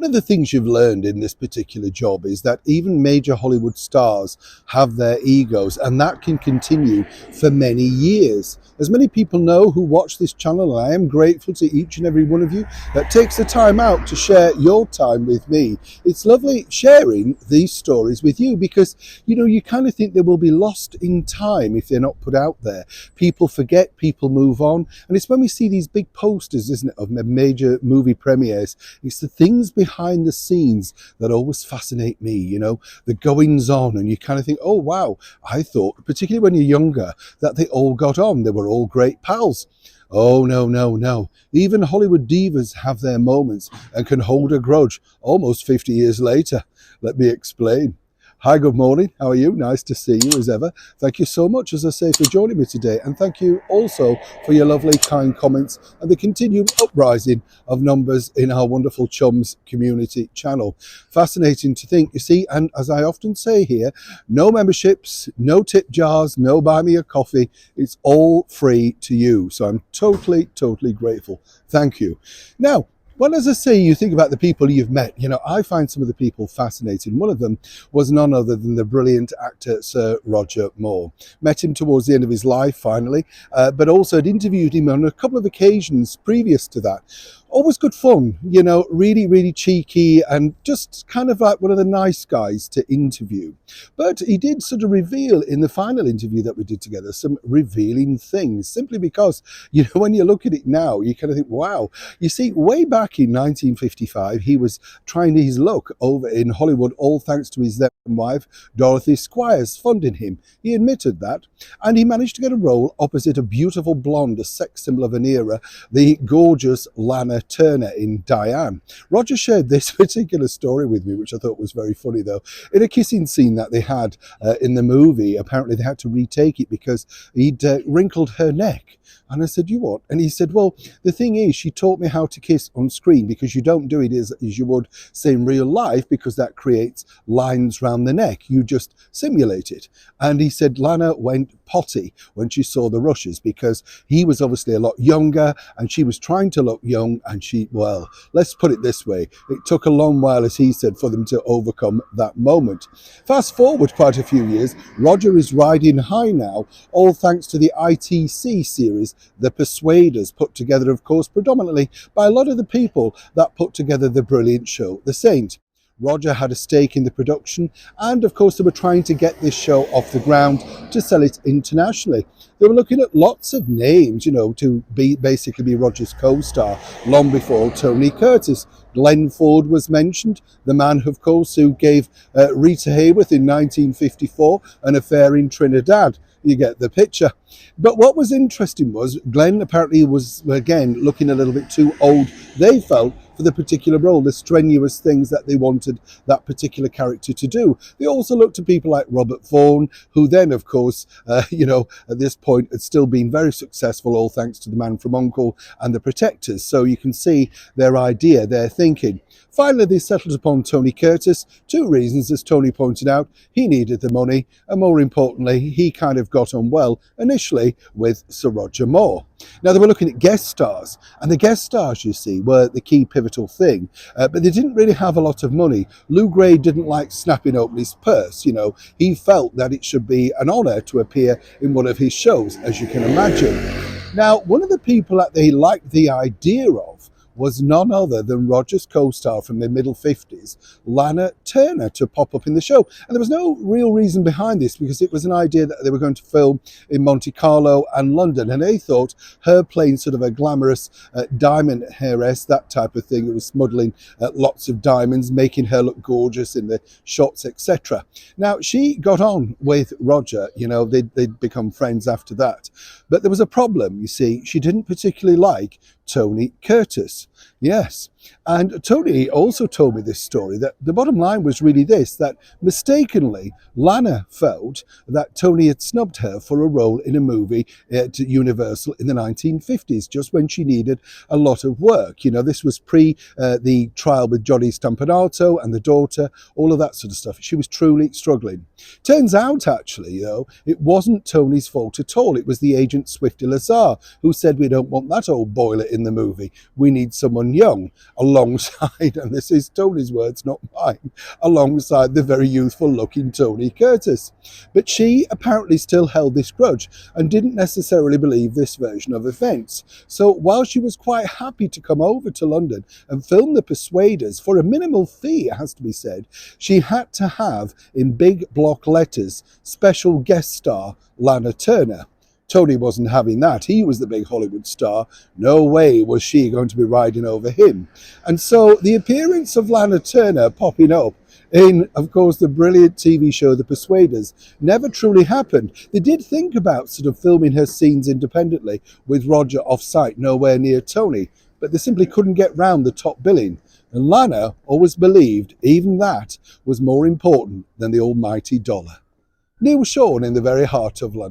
One of the things you've learned in this particular job is that even major Hollywood stars have their egos, and that can continue for many years. As many people know who watch this channel, and I am grateful to each and every one of you that takes the time out to share your time with me. It's lovely sharing these stories with you because, you kind of think they will be lost in time if they're not put out there. People forget, people move on, and it's when we see these big posters, isn't it, of major movie premieres. It's the things behind the scenes that always fascinate me, the goings on, and you kind of think, oh wow, I thought, particularly when you're younger, that they all got on, they were all great pals. Oh, no, no, no. Even Hollywood divas have their moments and can hold a grudge almost 50 years later. Let me explain. Hi, good morning. How are you? Nice to see you as ever. Thank you so much, as I say, for joining me today. And thank you also for your lovely, kind comments and the continued uprising of numbers in our wonderful Chums community channel. Fascinating to think, you see, and as I often say here, no memberships, no tip jars, no buy me a coffee. It's all free to you. So I'm totally, totally grateful. Thank you. Now, well, as I say, you think about the people you've met. I find some of the people fascinating. One of them was none other than the brilliant actor Sir Roger Moore. Met him towards the end of his life, finally, but also had interviewed him on a couple of occasions previous to that. Always good fun, really, really cheeky and just kind of like one of the nice guys to interview. But he did sort of reveal in the final interview that we did together some revealing things, simply because, when you look at it now, you kind of think, wow. You see, way back in 1955, he was trying his luck over in Hollywood, all thanks to his then wife, Dorothy Squires, funding him. He admitted that. And he managed to get a role opposite a beautiful blonde, a sex symbol of an era, the gorgeous Lana Turner in Diane. Roger shared this particular story with me, which I thought was very funny, though. In a kissing scene that they had in the movie, apparently they had to retake it because he'd wrinkled her neck. And I said, you what? And he said, well, the thing is, she taught me how to kiss on screen because you don't do it as you would, say, in real life, because that creates lines round the neck. You just simulate it. And he said Lana went potty when she saw the rushes because he was obviously a lot younger and she was trying to look young, and well, let's put it this way. It took a long while, as he said, for them to overcome that moment. Fast forward quite a few years, Roger is riding high now, all thanks to the ITC series, The Persuaders, put together, of course, predominantly by a lot of the people that put together the brilliant show, The Saint. Roger had a stake in the production, and of course they were trying to get this show off the ground to sell it internationally. They were looking at lots of names, to basically be Roger's co-star, long before Tony Curtis. Glenn Ford was mentioned, the man, of course, who gave Rita Hayworth in 1954 an affair in Trinidad. You get the picture. But what was interesting was Glenn apparently was, again, looking a little bit too old, they felt, for the particular role, the strenuous things that they wanted that particular character to do. They also looked to people like Robert Vaughn, who then, of course, at this point had still been very successful, all thanks to The Man from U.N.C.L.E. and The Protectors. So you can see their idea, their thinking. Finally, they settled upon Tony Curtis. Two reasons, as Tony pointed out: he needed the money, and more importantly, he kind of got on well initially with Sir Roger Moore. Now, they were looking at guest stars, and the guest stars, you see, were the key pivotal thing, but they didn't really have a lot of money. Lou Gray didn't like snapping open his purse, He felt that it should be an honour to appear in one of his shows, as you can imagine. Now, one of the people that they liked the idea of was none other than Roger's co-star from the middle 50s, Lana Turner, to pop up in the show. And there was no real reason behind this because it was an idea that they were going to film in Monte Carlo and London. And they thought her playing sort of a glamorous diamond heiress, that type of thing, it was smuggling lots of diamonds, making her look gorgeous in the shots, etc. Now, she got on with Roger, they'd become friends after that. But there was a problem, you see. She didn't particularly like Tony Curtis. Yes. And Tony also told me this story, that the bottom line was really this, that mistakenly Lana felt that Tony had snubbed her for a role in a movie at Universal in the 1950s, just when she needed a lot of work. This was pre the trial with Johnny Stampanato and the daughter, all of that sort of stuff. She was truly struggling. Turns out, actually, though, it wasn't Tony's fault at all. It was the agent Swifty Lazar who said, we don't want that old boiler in the movie. We need someone young. alongside, and this is Tony's words, not mine, alongside the very youthful looking Tony Curtis. But she apparently still held this grudge and didn't necessarily believe this version of events. So while she was quite happy to come over to London and film The Persuaders for a minimal fee, it has to be said, she had to have, in big block letters, special guest star Lana Turner. Tony wasn't having that. He was the big Hollywood star. No way was she going to be riding over him. And so the appearance of Lana Turner popping up in, of course, the brilliant TV show The Persuaders never truly happened. They did think about sort of filming her scenes independently with Roger off-site, nowhere near Tony, but they simply couldn't get round the top billing. And Lana always believed even that was more important than the almighty dollar. Neil Sean in the very heart of London.